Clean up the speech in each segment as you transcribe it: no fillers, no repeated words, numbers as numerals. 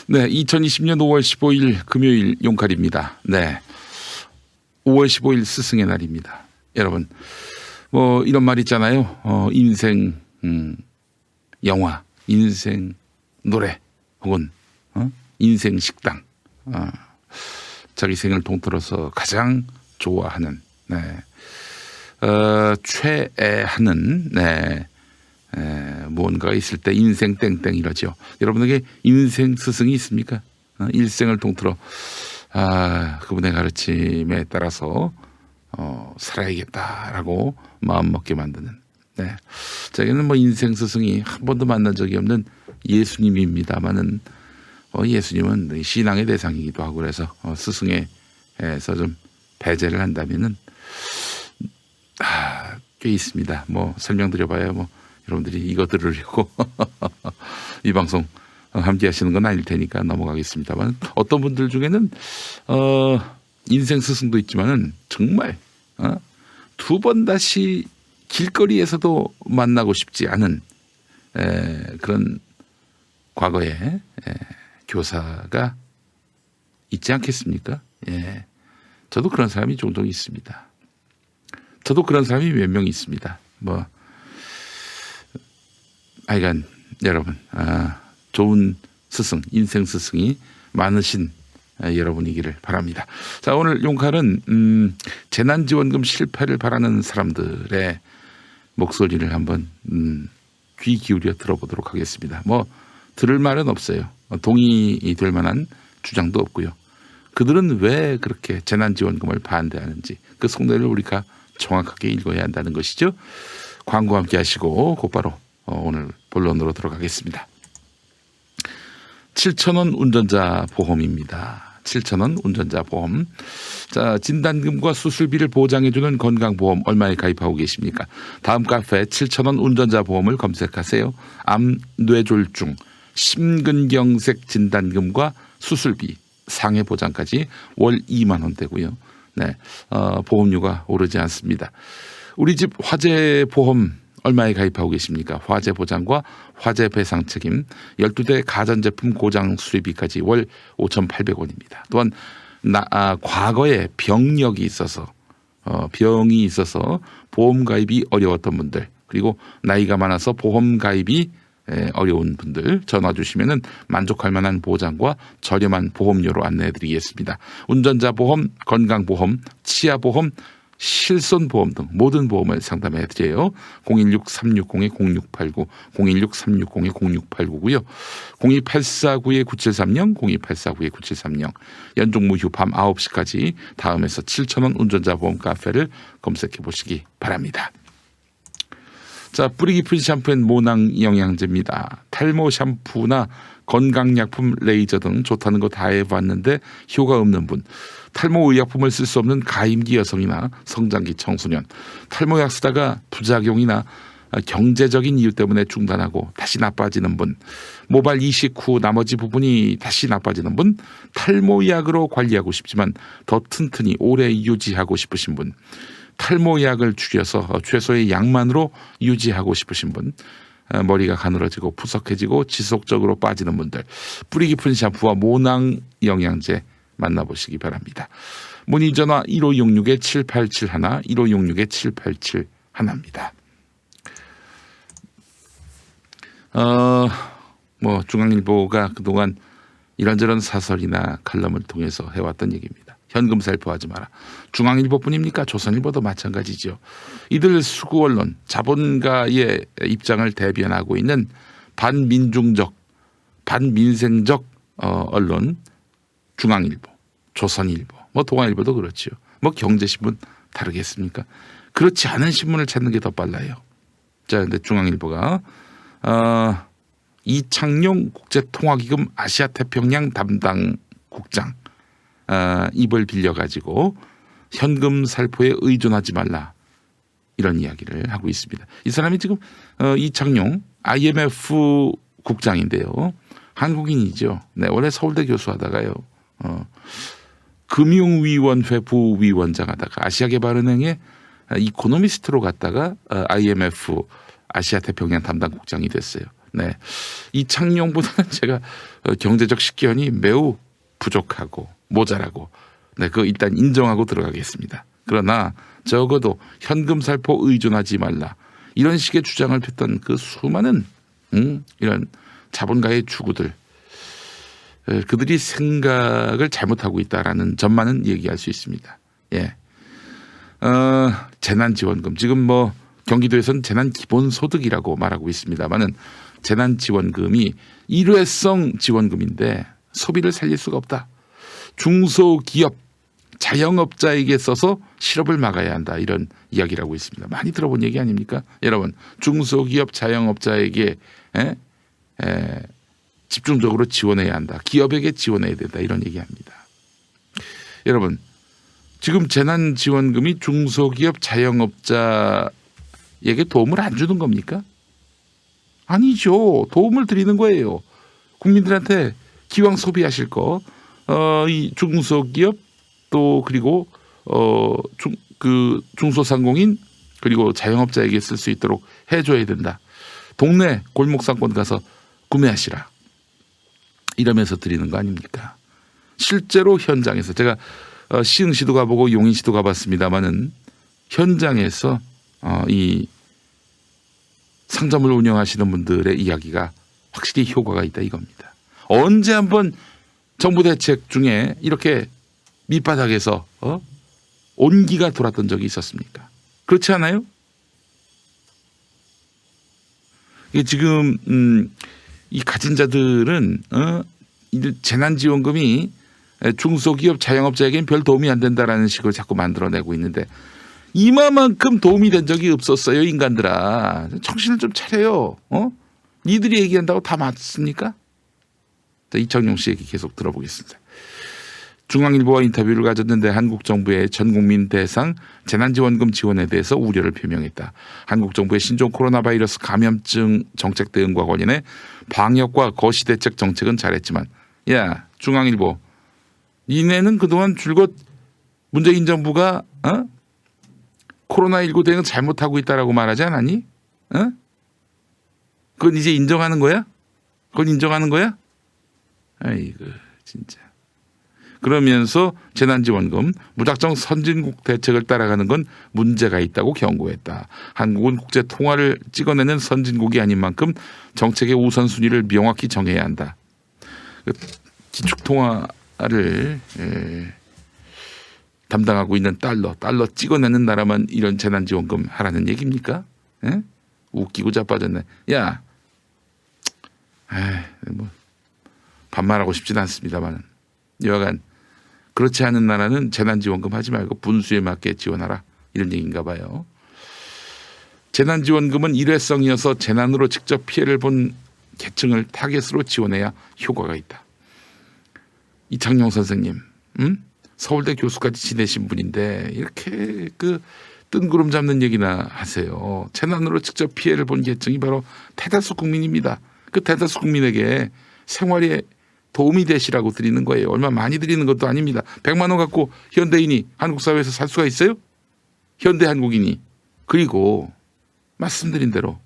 네, 2020년 5월 15일 금요일 용칼입니다. 네, 5월 15일 스승의 날입니다. 여러분, 뭐 이런 말 있잖아요. 인생 영화, 인생 노래, 혹은 인생 식당. 자기 생을 통틀어서 가장 좋아하는, 최애하는, 무언가가 있을 때 인생 땡땡 이러죠. 여러분에게 인생 스승이 있습니까? 일생을 통틀어 그분의 가르침에 따라서 살아야겠다라고 마음 먹게 만드는. 저에게는 뭐 인생 스승이 한 번도 만난 적이 없는 예수님입니다만은 예수님은 신앙의 대상이기도 하고 그래서 스승에서 좀 배제를 한다면은 꽤 있습니다. 뭐 설명드려봐야 뭐 여러분들이 이거 들으려고 이 방송 함께 하시는 건 아닐 테니까 넘어가겠습니다만, 어떤 분들 중에는 인생 스승도 있지만은 정말 두 번 다시 길거리에서도 만나고 싶지 않은 그런 과거의 교사가 있지 않겠습니까? 저도 그런 사람이 종종 있습니다. 저도 그런 사람이 몇 명 있습니다. 하여간 여러분, 좋은 스승, 인생 스승이 많으신 여러분이기를 바랍니다. 자, 오늘 용칼은 재난지원금 실패를 바라는 사람들의 목소리를 한번 귀 기울여 들어보도록 하겠습니다. 들을 말은 없어요. 동의될 만한 주장도 없고요. 그들은 왜 그렇게 재난지원금을 반대하는지 그 속내를 우리가 정확하게 읽어야 한다는 것이죠. 광고 함께 하시고 곧바로 오늘 본론으로 들어가겠습니다. 7,000원 운전자 보험입니다. 7,000원 운전자 보험. 자, 진단금과 수술비를 보장해주는 건강보험 얼마에 가입하고 계십니까? 다음 카페 7,000원 운전자 보험을 검색하세요. 암, 뇌졸중, 심근경색 진단금과 수술비, 상해 보장까지 월 2만 원대고요. 보험료가 오르지 않습니다. 우리 집 화재 보험 얼마에 가입하고 계십니까? 화재 보장과 화재 배상 책임, 12대 가전제품 고장 수리비까지 월 5,800원입니다. 또한 과거에 병력이 있어서 병이 있어서 보험 가입이 어려웠던 분들, 그리고 나이가 많아서 보험 가입이 어려운 분들 전화 주시면은 만족할 만한 보장과 저렴한 보험료로 안내해 드리겠습니다. 운전자 보험, 건강보험, 치아보험, 실손보험 등 모든 보험을 상담해 드려요. 016-360-0689, 016-360-0689고요. 02849-9730, 02849-9730. 연중무휴 밤 9시까지 다음에서 7,000원 운전자 보험 카페를 검색해 보시기 바랍니다. 자, 뿌리 깊은 샴푸엔 모낭 영양제입니다. 탈모 샴푸나 건강약품, 레이저 등 좋다는 거 다 해봤는데 효과 없는 분, 탈모 의약품을 쓸 수 없는 가임기 여성이나 성장기 청소년, 탈모약 쓰다가 부작용이나 경제적인 이유 때문에 중단하고 다시 나빠지는 분, 모발 이식 후 나머지 부분이 다시 나빠지는 분, 탈모약으로 관리하고 싶지만 더 튼튼히 오래 유지하고 싶으신 분, 탈모약을 줄여서 최소의 양만으로 유지하고 싶으신 분, 머리가 가늘어지고 푸석해지고 지속적으로 빠지는 분들, 뿌리 깊은 샴푸와 모낭 영양제 만나보시기 바랍니다. 문의 전화 1566-7871, 1566-7871입니다. 중앙일보가 그동안 이런저런 사설이나 칼럼을 통해서 해왔던 얘기입니다. 현금 살포하지 마라. 중앙일보뿐입니까? 조선일보도 마찬가지죠. 이들 수구 언론, 자본가의 입장을 대변하고 있는 반민중적, 반민생적 언론, 중앙일보, 조선일보, 동아일보도 그렇죠. 경제신문 다르겠습니까? 그렇지 않은 신문을 찾는 게 더 빨라요. 자, 근데 중앙일보가 이창용 국제통화기금 아시아태평양 담당 국장 입을 빌려가지고 현금 살포에 의존하지 말라, 이런 이야기를 하고 있습니다. 이 사람이 지금 이창용 IMF 국장인데요. 한국인이죠. 원래 서울대 교수하다가요. 금융위원회 부위원장 하다가 아시아개발은행의 이코노미스트로 갔다가 IMF 아시아태평양 담당 국장이 됐어요. 네, 이창용보다는 제가 경제적 식견이 매우 부족하고 모자라고, 네, 그거 일단 인정하고 들어가겠습니다. 그러나 적어도 현금 살포 의존하지 말라, 이런 식의 주장을 폈던 그 수많은 이런 자본가의 추구들, 그들이 생각을 잘못하고 있다라는 점만은 얘기할 수 있습니다. 예. 재난지원금, 지금 뭐 경기도에서는 재난기본소득이라고 말하고 있습니다만은 재난지원금이 일회성 지원금인데 소비를 살릴 수가 없다. 중소기업, 자영업자에게 써서 실업을 막아야 한다, 이런 이야기라고 있습니다. 많이 들어본 얘기 아닙니까? 여러분, 중소기업, 자영업자에게 집중적으로 지원해야 한다. 기업에게 지원해야 된다, 이런 얘기합니다. 여러분, 지금 재난지원금이 중소기업, 자영업자에게 도움을 안 주는 겁니까? 아니죠. 도움을 드리는 거예요. 국민들한테 기왕 소비하실 거, 이 중소기업 또 그리고 중소상공인 그리고 자영업자에게 쓸 수 있도록 해줘야 된다. 동네 골목상권 가서 구매하시라, 이러면서 드리는 거 아닙니까? 실제로 현장에서 제가 시흥시도 가보고 용인시도 가봤습니다만은 현장에서 이 상점을 운영하시는 분들의 이야기가 확실히 효과가 있다, 이겁니다. 언제 한번 정부 대책 중에 이렇게 밑바닥에서 온기가 돌았던 적이 있었습니까? 그렇지 않아요? 이게 지금 이 가진 자들은 재난지원금이 중소기업, 자영업자에게는 별 도움이 안 된다라는 식으로 자꾸 만들어내고 있는데, 이마만큼 도움이 된 적이 없었어요, 인간들아. 정신을 좀 차려요. 니들이 얘기한다고 다 맞습니까? 자, 이창용 씨 얘기 계속 들어보겠습니다. 중앙일보와 인터뷰를 가졌는데 한국 정부의 전국민 대상 재난지원금 지원에 대해서 우려를 표명했다. 한국 정부의 신종 코로나 바이러스 감염증 정책 대응과 관련해 방역과 거시대책 정책은 잘했지만, 야, 중앙일보, 니네는 그동안 줄곧 문재인 정부가 코로나19 대응 잘못하고 있다라고 말하지 않았니? 그건 이제 인정하는 거야? 그건 인정하는 거야? 아이고 진짜. 그러면서 재난지원금 무작정 선진국 대책을 따라가는 건 문제가 있다고 경고했다. 한국은 국제 통화를 찍어내는 선진국이 아닌 만큼 정책의 우선순위를 명확히 정해야 한다. 기축통화를 담당하고 있는 달러 찍어내는 나라만 이런 재난지원금 하라는 얘기입니까? 에? 웃기고 자빠졌네. 야, 뭐 반말하고 싶진 않습니다만 여하간 그렇지 않은 나라는 재난지원금 하지 말고 분수에 맞게 지원하라, 이런 얘기인가 봐요. 재난지원금은 일회성이어서 재난으로 직접 피해를 본 계층을 타겟으로 지원해야 효과가 있다. 이창용 선생님, 서울대 교수까지 지내신 분인데 이렇게 그 뜬구름 잡는 얘기나 하세요. 재난으로 직접 피해를 본 계층이 바로 대다수 국민입니다. 그 대다수 국민에게 생활에 도움이 되시라고 드리는 거예요. 얼마 많이 드리는 것도 아닙니다. 100만 원 갖고 현대인이 한국 사회에서 살 수가 있어요? 현대 한국인이. 그리고 말씀드린 대로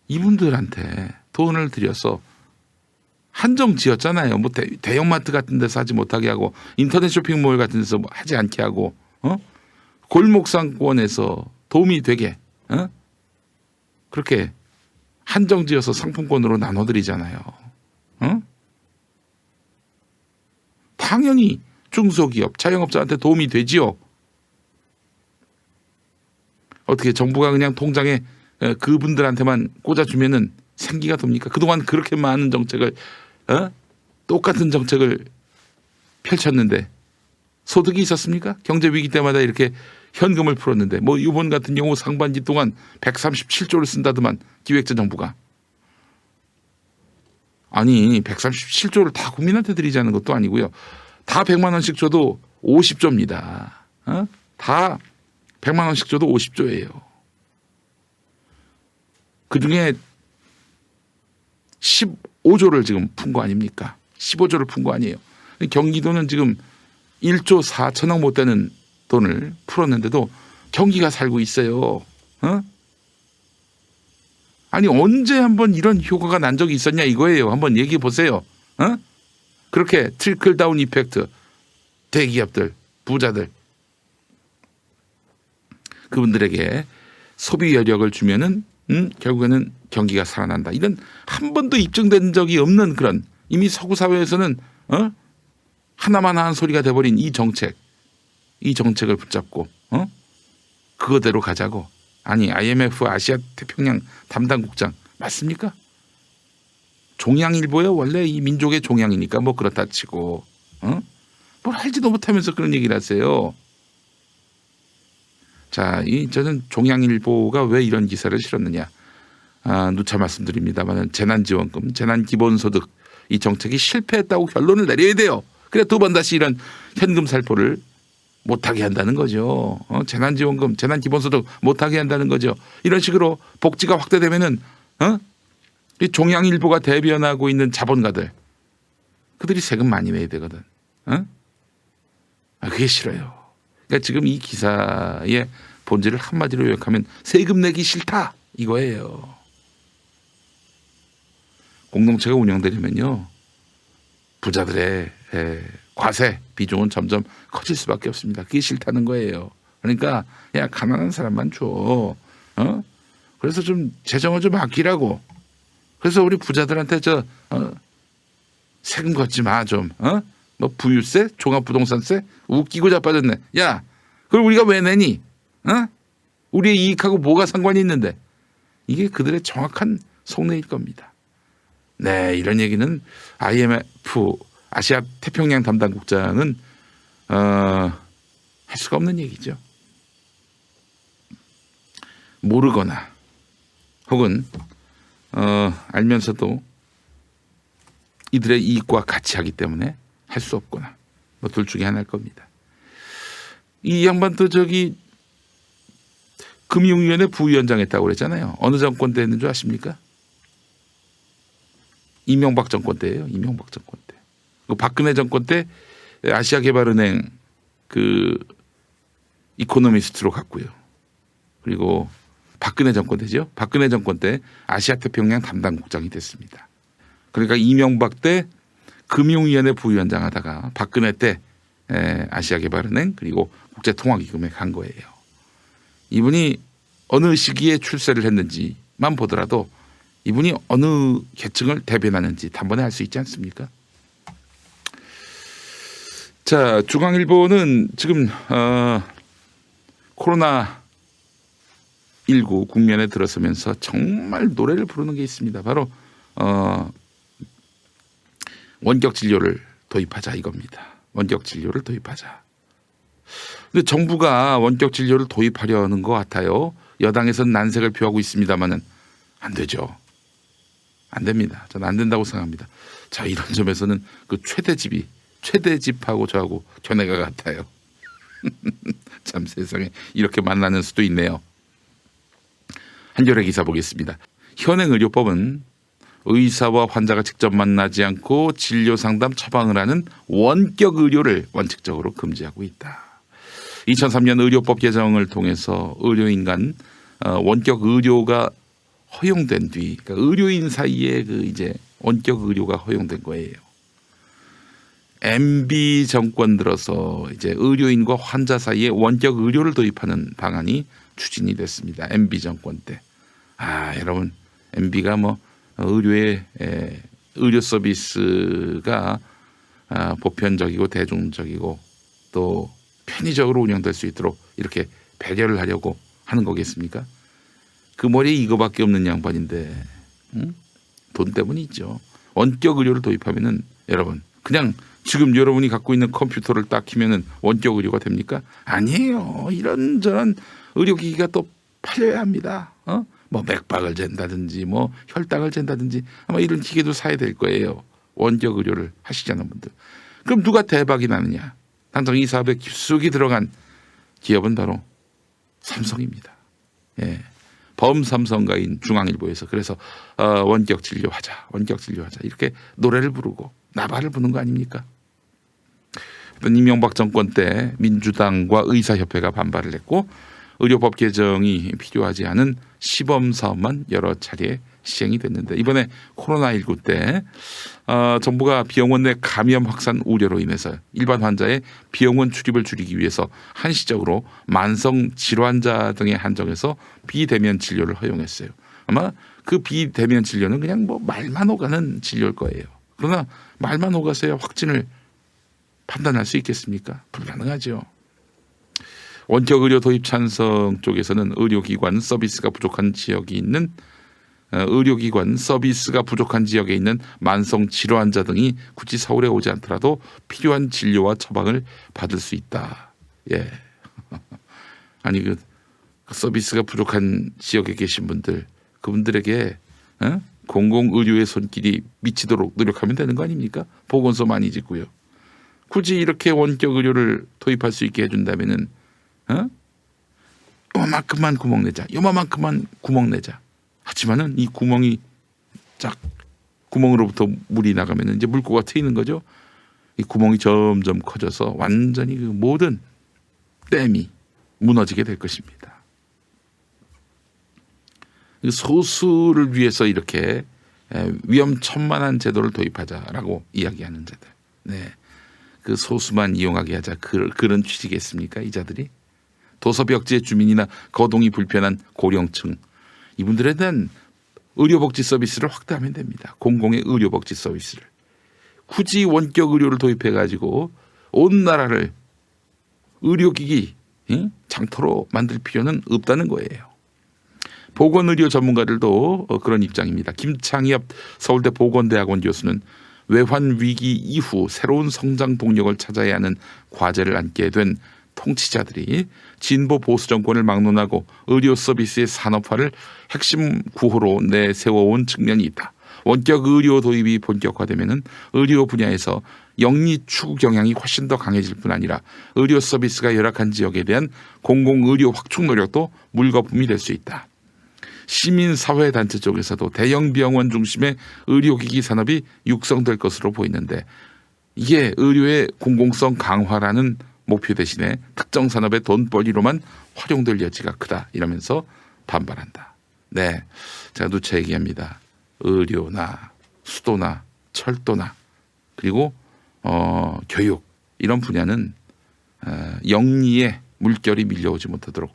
이분들한테 돈을 들여서 한정 지었잖아요. 뭐 대형마트 같은 데서 하지 못하게 하고 인터넷 쇼핑몰 같은 데서 뭐 하지 않게 하고 골목상권에서 도움이 되게 그렇게 한정 지어서 상품권으로 나눠드리잖아요. 당연히 중소기업, 자영업자한테 도움이 되지요. 어떻게 정부가 그냥 통장에 그분들한테만 꽂아주면은 생기가 돕니까? 그동안 그렇게 많은 정책을 똑같은 정책을 펼쳤는데 소득이 있었습니까? 경제 위기 때마다 이렇게 현금을 풀었는데 뭐 이번 같은 경우 상반기 동안 137조를 쓴다더만 기획재 정부가. 아니 137조를 다 국민한테 드리자는 것도 아니고요. 다 100만 원씩 줘도 50조입니다. 다 100만 원씩 줘도 50조예요. 그중에 15조를 지금 푼 거 아닙니까? 15조를 푼 거 아니에요. 경기도는 지금 1조 4천억 못 되는 돈을 풀었는데도 경기가 살고 있어요. 아니 언제 한번 이런 효과가 난 적이 있었냐 이거예요. 한번 얘기해 보세요. 어? 그렇게 트리클 다운 이펙트, 대기업들, 부자들, 그분들에게 소비 여력을 주면은 결국에는 경기가 살아난다. 이런 한 번도 입증된 적이 없는 그런, 이미 서구 사회에서는 하나만 한 소리가 돼버린 이 정책을 붙잡고 그거대로 가자고. 아니 IMF 아시아 태평양 담당국장 맞습니까? 종양일보요. 원래 이 민족의 종양이니까 뭐 그렇다 치고 뭘 알지도 못하면서 그런 얘기를 하세요. 자, 저는 종양일보가 왜 이런 기사를 실었느냐. 누차 말씀드립니다만 재난지원금, 재난기본소득 이 정책이 실패했다고 결론을 내려야 돼요. 그래 두 번 다시 이런 현금 살포를 못하게 한다는 거죠. 재난지원금, 재난기본소득 못하게 한다는 거죠. 이런 식으로 복지가 확대되면은 이 종양일보가 대변하고 있는 자본가들, 그들이 세금 많이 내야 되거든. 그게 싫어요. 그러니까 지금 이 기사의 본질을 한마디로 요약하면 세금 내기 싫다 이거예요. 공동체가 운영되려면요, 부자들의 과세 비중은 점점 커질 수밖에 없습니다. 그게 싫다는 거예요. 그러니까 야 가난한 사람만 줘. 그래서 좀 재정을 좀 아끼라고. 그래서 우리 부자들한테 세금 걷지 마 좀. 뭐 부유세, 종합부동산세 웃기고 자빠졌네. 야, 그걸 우리가 왜 내니? 우리의 이익하고 뭐가 상관이 있는데? 이게 그들의 정확한 속내일 겁니다. 네, 이런 얘기는 IMF 아시아 태평양 담당국장은 할 수가 없는 얘기죠. 모르거나 혹은 알면서도 이들의 이익과 같이 하기 때문에 할 수 없거나 뭐 둘 중에 하나일 겁니다. 이 양반도 금융위원회 부위원장 했다고 그랬잖아요. 어느 정권 때 했는 줄 아십니까? 이명박 정권 때예요. 이명박 정권 때. 박근혜 정권 때 아시아개발은행 이코노미스트로 갔고요. 그리고 박근혜 정권 때죠. 박근혜 정권 때 아시아태평양 담당국장이 됐습니다. 그러니까 이명박 때 금융위원회 부위원장 하다가 박근혜 때 아시아개발은행 그리고 국제통화기금에 간 거예요. 이분이 어느 시기에 출세를 했는지만 보더라도 이분이 어느 계층을 대변하는지 단번에 알 수 있지 않습니까? 자, 중앙일보는 지금 코로나19 국면에 들어서면서 정말 노래를 부르는 게 있습니다. 바로 원격 진료를 도입하자 이겁니다. 원격 진료를 도입하자. 근데 정부가 원격 진료를 도입하려는 것 같아요. 여당에서는 난색을 표하고 있습니다만은 안 되죠. 안 됩니다. 저는 안 된다고 생각합니다. 자, 이런 점에서는 그 최대집하고 저하고 견해가 같아요. 참 세상에 이렇게 만나는 수도 있네요. 한겨레 기사 보겠습니다. 현행 의료법은 의사와 환자가 직접 만나지 않고 진료 상담 처방을 하는 원격 의료를 원칙적으로 금지하고 있다. 2003년 의료법 개정을 통해서 의료인 간 원격 의료가 허용된 뒤, 그러니까 의료인 사이에 이제 원격 의료가 허용된 거예요. MB 정권 들어서 이제 의료인과 환자 사이에 원격 의료를 도입하는 방안이 추진이 됐습니다. MB 정권 때. 여러분, MB가 뭐 의료의 의료 서비스가 보편적이고 대중적이고 또 편의적으로 운영될 수 있도록 이렇게 배려를 하려고 하는 거겠습니까? 그 머리에 이거밖에 없는 양반인데 돈 때문이죠. 원격 의료를 도입하면은 여러분 그냥 지금 여러분이 갖고 있는 컴퓨터를 딱 키면은 원격 의료가 됩니까? 아니에요. 이런저런 의료기기가 또 팔려야 합니다. 뭐 맥박을 잰다든지 뭐 혈당을 잰다든지 아마 이런 기계도 사야 될 거예요. 원격 의료를 하시자는 분들. 그럼 누가 대박이 나느냐? 당장 이 사업에 깊숙이 들어간 기업은 바로 삼성입니다. 예. 범삼성가인 중앙일보에서 그래서 원격 진료하자 이렇게 노래를 부르고 나발을 부는 거 아닙니까? 이명박 정권 때 민주당과 의사협회가 반발을 했고 의료법 개정이 필요하지 않은 시범 사업만 여러 차례 시행이 됐는데 이번에 코로나19 때 정부가 비용원 내 감염 확산 우려로 인해서 일반 환자의 비용원 출입을 줄이기 위해서 한시적으로 만성 질환자 등에 한정해서 비대면 진료를 허용했어요. 아마 그 비대면 진료는 그냥 뭐 말만 오가는 진료일 거예요. 그러나 말만 오가서야 확진을 판단할 수 있겠습니까? 불가능하죠. 원격 의료 도입 찬성 쪽에서는 의료기관 서비스가 부족한 지역에 있는 만성 질환자 등이 굳이 서울에 오지 않더라도 필요한 진료와 처방을 받을 수 있다. 예. 아니 그 서비스가 부족한 지역에 계신 분들, 그분들에게 공공의료의 손길이 미치도록 노력하면 되는 거 아닙니까? 보건소 많이 짓고요. 굳이 이렇게 원격 의료를 도입할 수 있게 해준다면은 요만큼만 구멍 내자. 요만큼만 구멍 내자. 하지만은 이 구멍으로부터 물이 나가면 이제 물고가 트이는 거죠. 이 구멍이 점점 커져서 완전히 그 모든 댐이 무너지게 될 것입니다. 소수를 위해서 이렇게 위험천만한 제도를 도입하자라고 이야기하는 자들. 네. 그 소수만 이용하게 하자. 그런 취지겠습니까? 이 자들이. 도서벽지의 주민이나 거동이 불편한 고령층. 이분들에 대한 의료복지 서비스를 확대하면 됩니다. 공공의 의료복지 서비스를. 굳이 원격 의료를 도입해가지고 온 나라를 의료기기 장터로 만들 필요는 없다는 거예요. 보건의료 전문가들도 그런 입장입니다. 김창엽 서울대 보건대학원 교수는 외환 위기 이후 새로운 성장 동력을 찾아야 하는 과제를 안게 된 통치자들이 진보 보수 정권을 막론하고 의료 서비스의 산업화를 핵심 구호로 내세워온 측면이 있다. 원격 의료 도입이 본격화되면 의료 분야에서 영리 추구 경향이 훨씬 더 강해질 뿐 아니라 의료 서비스가 열악한 지역에 대한 공공의료 확충 노력도 물거품이 될 수 있다. 시민사회단체 쪽에서도 대형 병원 중심의 의료기기 산업이 육성될 것으로 보이는데 이게 의료의 공공성 강화라는 목표 대신에 특정 산업의 돈벌이로만 활용될 여지가 크다 이러면서 반발한다. 네, 제가 누차 얘기합니다. 의료나 수도나 철도나 그리고 교육 이런 분야는 영리의 물결이 밀려오지 못하도록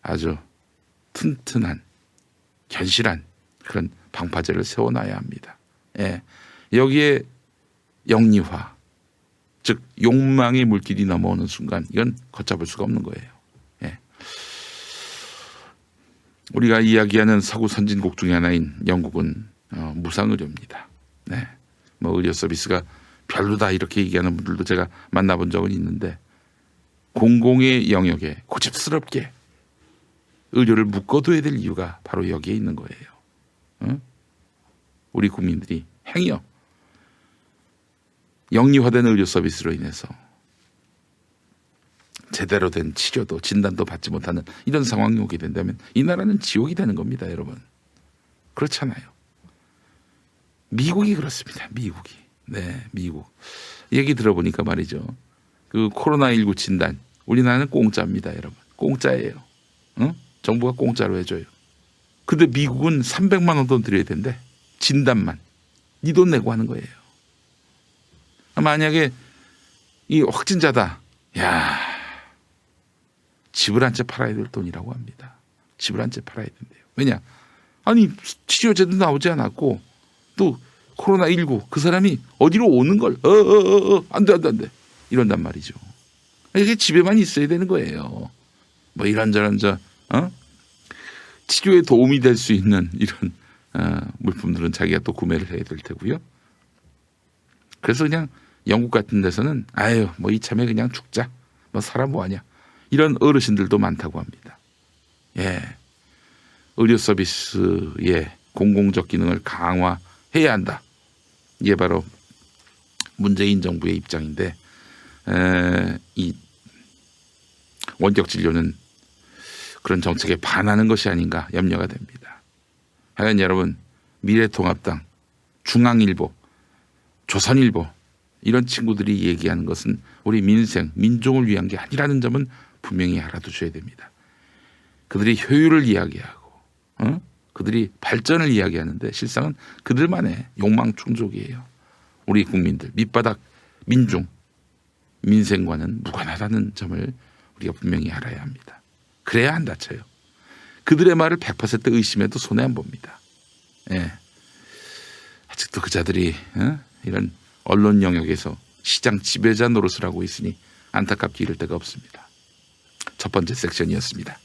아주 튼튼한 견실한 그런 방파제를 세워놔야 합니다. 예. 여기에 영리화, 즉 욕망의 물길이 넘어오는 순간 이건 걷잡을 수가 없는 거예요. 예. 우리가 이야기하는 서구 선진국 중에 하나인 영국은 무상의료입니다. 네. 뭐 의료 서비스가 별로다 이렇게 얘기하는 분들도 제가 만나본 적은 있는데 공공의 영역에 고집스럽게 의료를 묶어둬야 될 이유가 바로 여기에 있는 거예요. 응? 우리 국민들이 행여 영리화된 의료 서비스로 인해서 제대로 된 치료도 진단도 받지 못하는 이런 상황이 오게 된다면 이 나라는 지옥이 되는 겁니다, 여러분. 그렇잖아요. 미국이 그렇습니다. 미국이. 네, 미국. 얘기 들어보니까 말이죠. 그 코로나19 진단 우리나라는 공짜입니다, 여러분. 공짜예요. 응? 정부가 공짜로 해줘요. 근데 미국은 300만 원 돈 들여야 된대. 진단만. 네 돈 내고 하는 거예요. 만약에 이 확진자다. 야, 집을 한 채 팔아야 될 돈이라고 합니다. 집을 한 채 팔아야 된대요. 왜냐? 아니 치료제도 나오지 않았고 또 코로나19 그 사람이 어디로 오는 걸 안 돼. 이런단 말이죠. 이게 집에만 있어야 되는 거예요. 뭐 이런저런 치료에 도움이 될 수 있는 이런 물품들은 자기가 또 구매를 해야 될 테고요. 그래서 그냥 영국 같은 데서는 아유 뭐 이참에 그냥 죽자. 뭐 살아 뭐하냐. 이런 어르신들도 많다고 합니다. 예, 의료 서비스의 공공적 기능을 강화해야 한다. 이게 바로 문재인 정부의 입장인데 이 원격 진료는 그런 정책에 반하는 것이 아닌가 염려가 됩니다. 하여간 여러분 미래통합당, 중앙일보, 조선일보 이런 친구들이 얘기하는 것은 우리 민생, 민족을 위한 게 아니라는 점은 분명히 알아두셔야 됩니다. 그들이 효율을 이야기하고 그들이 발전을 이야기하는데 실상은 그들만의 욕망 충족이에요. 우리 국민들 밑바닥 민중 민생과는 무관하다는 점을 우리가 분명히 알아야 합니다. 그래야 안 다쳐요. 그들의 말을 100% 의심해도 손해 안 봅니다. 예. 아직도 그 자들이 이런 언론 영역에서 시장 지배자 노릇을 하고 있으니 안타깝게 이를 데가 없습니다. 첫 번째 섹션이었습니다.